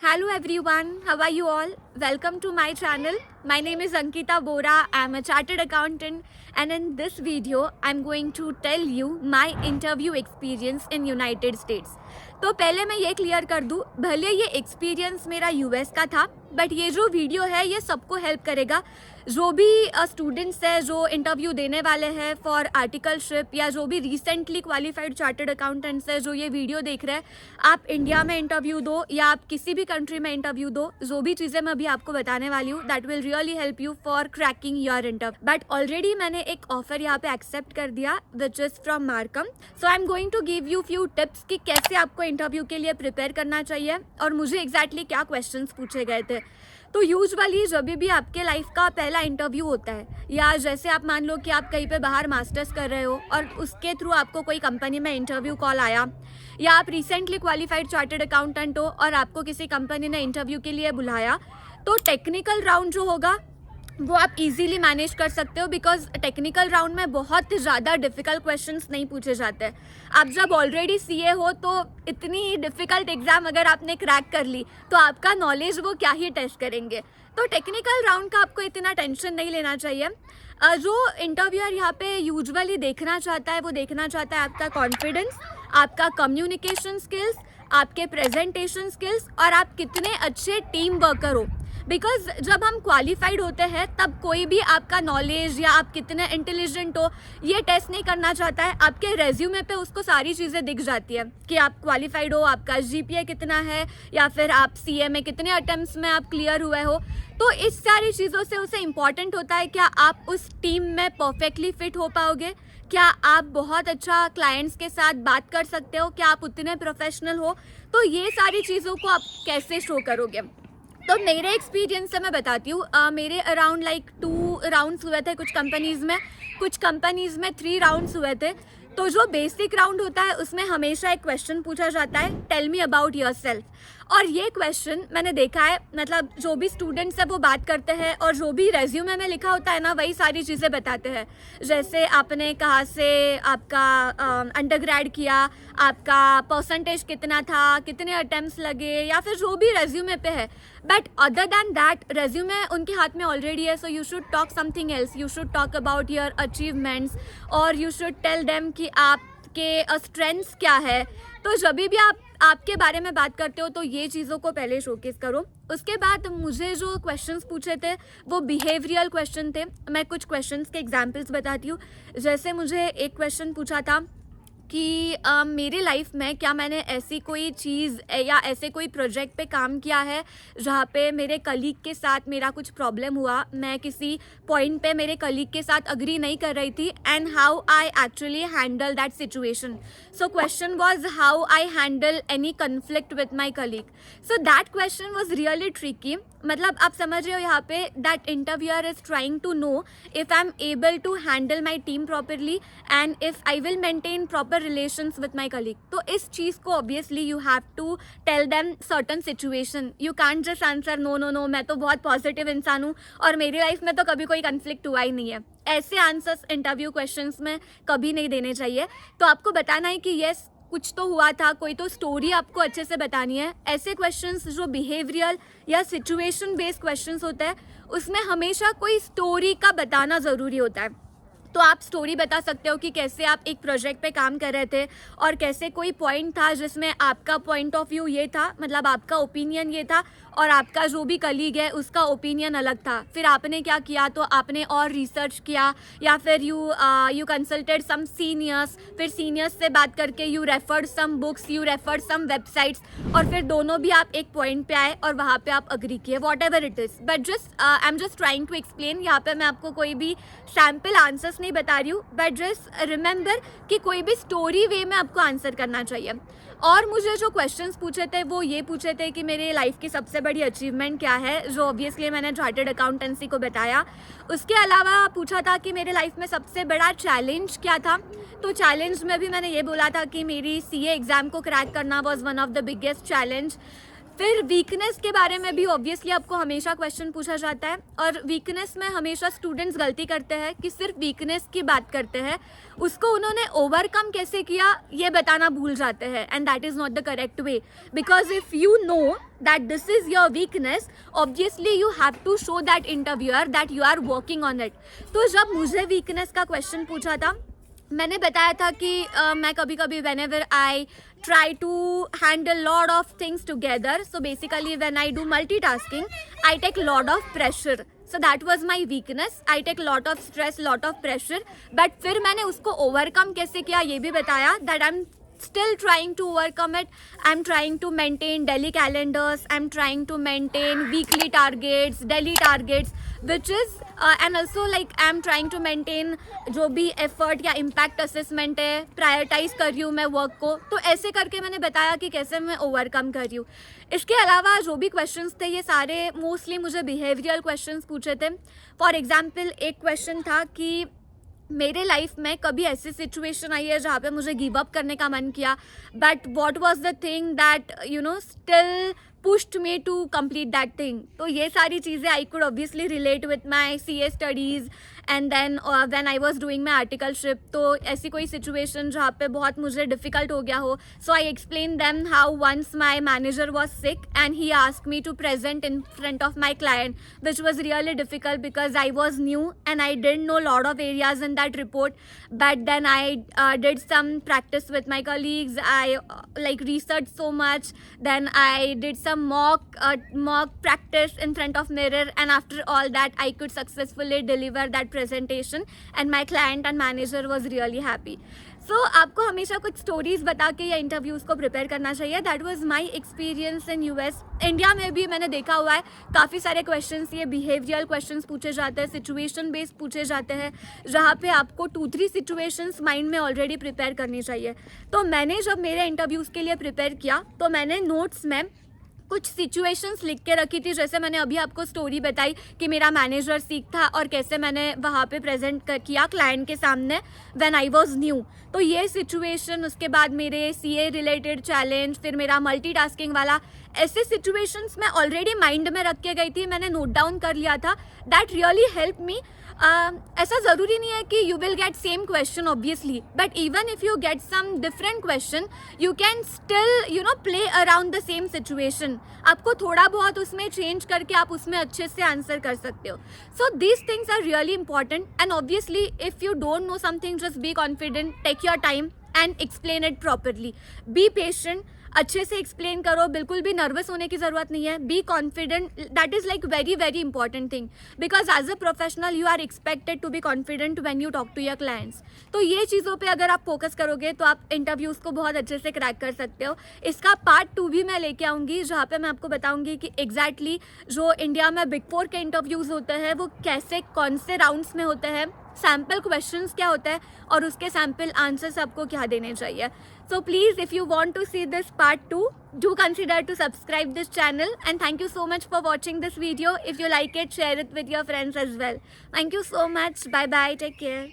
Hello everyone, how are you all? Welcome to my channel. My name is Ankita Bora. I am a chartered accountant and in this video I am going to tell you my interview experience in United States. तो पहले मैं ये clear कर दूँ, भले ये experience मेरा US का था बट ये जो वीडियो है ये सबको हेल्प करेगा जो भी स्टूडेंट्स है जो इंटरव्यू देने वाले हैं फॉर आर्टिकलशिप या जो भी रिसेंटली क्वालिफाइड चार्टर्ड अकाउंटेंट्स है जो ये वीडियो देख रहे हैं. आप इंडिया में इंटरव्यू दो या आप किसी भी कंट्री में इंटरव्यू दो, जो भी चीज़ें मैं अभी आपको बताने वाली हूँ that will really help you for cracking your interview. But already मैंने एक ऑफर यहाँ पे एक्सेप्ट कर दिया which is from Markham. So I am going to give you few tips कि कैसे आपको इंटरव्यू के लिए प्रिपेयर करना चाहिए और मुझे एग्जैक्टली क्या क्वेश्चंस पूछे गए थे. तो यूजुअली जब भी आपके लाइफ का पहला इंटरव्यू होता है या जैसे आप मान लो कि आप कहीं पे बाहर मास्टर्स कर रहे हो और उसके थ्रू आपको कोई कंपनी में इंटरव्यू कॉल आया या आप रिसेंटली क्वालिफाइड चार्टर्ड अकाउंटेंट हो और आपको किसी कंपनी ने इंटरव्यू के लिए बुलाया, तो टेक्निकल राउंड जो होगा वो आप इजीली मैनेज कर सकते हो बिकॉज टेक्निकल राउंड में बहुत ज़्यादा डिफ़िकल्ट क्वेश्चंस नहीं पूछे जाते. आप जब ऑलरेडी सीए हो तो इतनी डिफ़िकल्ट एग्ज़ाम अगर आपने क्रैक कर ली तो आपका नॉलेज वो क्या ही टेस्ट करेंगे. तो टेक्निकल राउंड का आपको इतना टेंशन नहीं लेना चाहिए. जो इंटरव्यूअर यहाँ पे यूजुअली देखना चाहता है वो देखना चाहता है आपका कॉन्फिडेंस, आपका कम्युनिकेशन स्किल्स, आपके प्रेजेंटेशन स्किल्स और आप कितने अच्छे टीम वर्कर हो. बिकॉज जब हम क्वालिफाइड होते हैं तब कोई भी आपका नॉलेज या आप कितने इंटेलिजेंट हो ये टेस्ट नहीं करना चाहता है. आपके रेज्यूमे पे उसको सारी चीज़ें दिख जाती है कि आप क्वालिफाइड हो, आपका जीपीए कितना है या फिर आप सीए में कितने अटेम्प्ट्स में आप क्लियर हुए हो. तो इस सारी चीज़ों से उसे इम्पॉर्टेंट होता है क्या आप उस टीम में परफेक्टली फिट हो पाओगे, क्या आप बहुत अच्छा क्लाइंट्स के साथ बात कर सकते हो, क्या आप उतने प्रोफेशनल हो. तो ये सारी चीज़ों को आप कैसे शो करोगे. तो मेरे एक्सपीरियंस से मैं बताती हूँ. मेरे अराउंड लाइक 2 राउंड्स हुए थे कुछ कंपनीज़ में 3 राउंड्स हुए थे. तो जो बेसिक राउंड होता है उसमें हमेशा एक क्वेश्चन पूछा जाता है, टेल मी अबाउट योरसेल्फ. और ये क्वेश्चन मैंने देखा है मतलब जो भी स्टूडेंट्स है वो बात करते हैं और जो भी रेज्यूमे में लिखा होता है ना वही सारी चीज़ें बताते हैं. जैसे आपने कहाँ से आपका अंडरग्रेड किया, आपका परसेंटेज कितना था, कितने अटेम्प्ट्स लगे या फिर जो भी रेज्यूमे पे है. But other than that resume उनके हाथ में ऑलरेडी है. So you should talk something else, you should talk about your achievements और यू शुड टेल देम कि आपके स्ट्रेंथ्स क्या है. तो जब भी आप आपके बारे में बात करते हो तो ये चीज़ों को पहले शोकेस करो. उसके बाद मुझे जो क्वेश्चंस पूछे थे वो बिहेवियरल क्वेश्चन थे. मैं कुछ क्वेश्चंस के एग्जांपल्स बताती हूँ. जैसे मुझे एक क्वेश्चन पूछा था कि मेरे लाइफ में क्या मैंने ऐसी कोई चीज़ या ऐसे कोई प्रोजेक्ट पे काम किया है जहाँ पे मेरे कलीग के साथ मेरा कुछ प्रॉब्लम हुआ, मैं किसी पॉइंट पे मेरे कलीग के साथ अग्री नहीं कर रही थी and how I actually handle that situation. So question was how I handle any conflict with my colleague. So that question was really tricky. मतलब आप समझ रहे हो यहाँ पे that interviewer is trying to know if I am able to handle my team properly and if I will maintain proper relations with my colleague. तो इस चीज़ को obviously you have to tell them certain situation. You can't just answer no मैं तो बहुत positive इंसान हूँ और मेरी लाइफ में तो कभी कोई कन्फ्लिक्ट हुआ ही नहीं है. ऐसे आंसर्स इंटरव्यू क्वेश्चंस में कभी नहीं देने चाहिए. तो आपको बताना है कि येस कुछ तो हुआ था, कोई तो स्टोरी आपको अच्छे से बतानी है. ऐसे क्वेश्चंस जो बिहेवियरल या सिचुएशन बेस्ड क्वेश्चंस होते हैं उसमें हमेशा कोई स्टोरी का बताना ज़रूरी होता है. तो आप स्टोरी बता सकते हो कि कैसे आप एक प्रोजेक्ट पे काम कर रहे थे और कैसे कोई पॉइंट था जिसमें आपका पॉइंट ऑफ व्यू ये था, मतलब आपका ओपिनियन ये था और आपका जो भी कलीग है उसका ओपिनियन अलग था. फिर आपने क्या किया, तो आपने और रिसर्च किया या फिर यू कंसल्टेड सम सीनियर्स, फिर सीनियर्स से बात करके you referred some books, you referred some websites और फिर दोनों भी आप एक पॉइंट पे आए और वहाँ पे आप अग्री किए. What it is, but just I am just trying to explain. यहाँ पे मैं आपको कोई भी सैम्पल आंसर्स नहीं बता रही हूँ बट जस्ट रिमेंबर कि कोई भी स्टोरी वे में आपको आंसर करना चाहिए. और मुझे जो क्वेश्चंस पूछे थे वो ये पूछे थे कि मेरे लाइफ की सबसे बड़ी अचीवमेंट क्या है, जो ऑब्वियसली मैंने चार्टर्ड अकाउंटेंसी को बताया. उसके अलावा पूछा था कि मेरे लाइफ में सबसे बड़ा चैलेंज क्या था. तो चैलेंज में भी मैंने ये बोला था कि मेरी सीए एग्ज़ाम को क्रैक करना was one of the biggest challenge. फिर वीकनेस के बारे में भी ऑब्वियसली आपको हमेशा क्वेश्चन पूछा जाता है, और वीकनेस में हमेशा स्टूडेंट्स गलती करते हैं कि सिर्फ वीकनेस की बात करते हैं, उसको उन्होंने ओवरकम कैसे किया ये बताना भूल जाते हैं, and that is not the correct way, because if you know that this is your weakness, obviously you have to show that interviewer that you are working on it. तो जब मुझे weakness का question पूछा था, मैंने बताया था कि मैं कभी कभी whenever I try to handle lot of things together, so basically when I do multitasking, I take lot of pressure. So that was my weakness. I take lot of stress, lot of pressure. But फिर मैंने उसको overcome कैसे किया ये भी बताया, that I'm still trying to overcome it. I'm trying to maintain daily calendars. I'm trying to maintain weekly targets, daily targets, which is and also like I'm trying to maintain जो भी effort या impact assessment है, prioritize कर रही हूँ मैं work को. तो ऐसे करके मैंने बताया कि कैसे मैं overcome कर रही हूँ. इसके अलावा जो भी questions थे ये सारे mostly मुझे behavioral questions पूछे थे. For example एक question था कि मेरे लाइफ में कभी ऐसी सिचुएशन आई है जहाँ पे मुझे गिव अप करने का मन किया, but what was the thing that you know still pushed me to complete that thing. तो ये सारी चीज़ें I could obviously relate with my CA studies, and then when I was doing my articleship, तो ऐसी कोई situation जहाँ पे बहुत मुझे difficult हो गया हो, so I explained them how once my manager was sick and he asked me to present in front of my client, which was really difficult because I was new and I didn't know lot of areas in that report, but then I did some practice with my colleagues. I like researched so much, then I did some mock practice in front of mirror, and after all that I could successfully deliver that presentation and my client and manager was really happy. So आपको हमेशा कुछ stories बता के या interviews को prepare करना चाहिए. That was my experience in US. India में भी मैंने देखा हुआ है काफ़ी सारे क्वेश्चंस ये बिहेवियरल क्वेश्चंस पूछे जाते हैं, सिचुएशन बेस्ड पूछे जाते हैं, जहाँ पे आपको 2-3 सिचुएशंस माइंड में ऑलरेडी प्रिपेयर करनी चाहिए. तो मैंने जब मेरे इंटरव्यूज़ के लिए प्रिपेयर किया तो मैंने नोट्स में कुछ सिचुएशंस लिख के रखी थी. जैसे मैंने अभी आपको स्टोरी बताई कि मेरा मैनेजर सीख था और कैसे मैंने वहाँ पे प्रेजेंट किया क्लाइंट के सामने व्हेन आई वाज न्यू. तो ये सिचुएशन, उसके बाद मेरे सीए रिलेटेड चैलेंज, फिर मेरा मल्टीटास्किंग वाला, ऐसे सिचुएशंस मैं ऑलरेडी माइंड में रख के गई थी, मैंने नोट डाउन कर लिया था. That really help me. ऐसा ज़रूरी नहीं है कि you will get same question obviously, but even if you get some different question you can still you know play around the same situation. आपको थोड़ा बहुत उसमें चेंज करके आप उसमें अच्छे से आंसर कर सकते हो. So these things are really important, and obviously if you don't know something just be confident, take your time and explain it properly. Be patient, अच्छे से एक्सप्लेन करो, बिल्कुल भी नर्वस होने की ज़रूरत नहीं है. Be confident, that is like very very important thing, because as a professional you are expected to be confident when you talk to your clients. तो ये चीज़ों पे अगर आप फोकस करोगे तो आप इंटरव्यूज़ को बहुत अच्छे से क्रैक कर सकते हो. इसका पार्ट 2 भी मैं लेके आऊँगी, जहाँ पे मैं आपको बताऊँगी कि एग्जैक्टली जो इंडिया में बिग 4 के इंटरव्यूज़ होते हैं वो कैसे, कौन से राउंड्स में होते हैं, सैम्पल क्वेश्चंस क्या होता है और उसके सैम्पल आंसर्स आपको क्या देने चाहिए. So please, if you want to see this part 2, do consider to subscribe this channel, and thank you so much for watching this video. If you like it, share it with your friends as well. Thank you so much. Bye bye. Take care.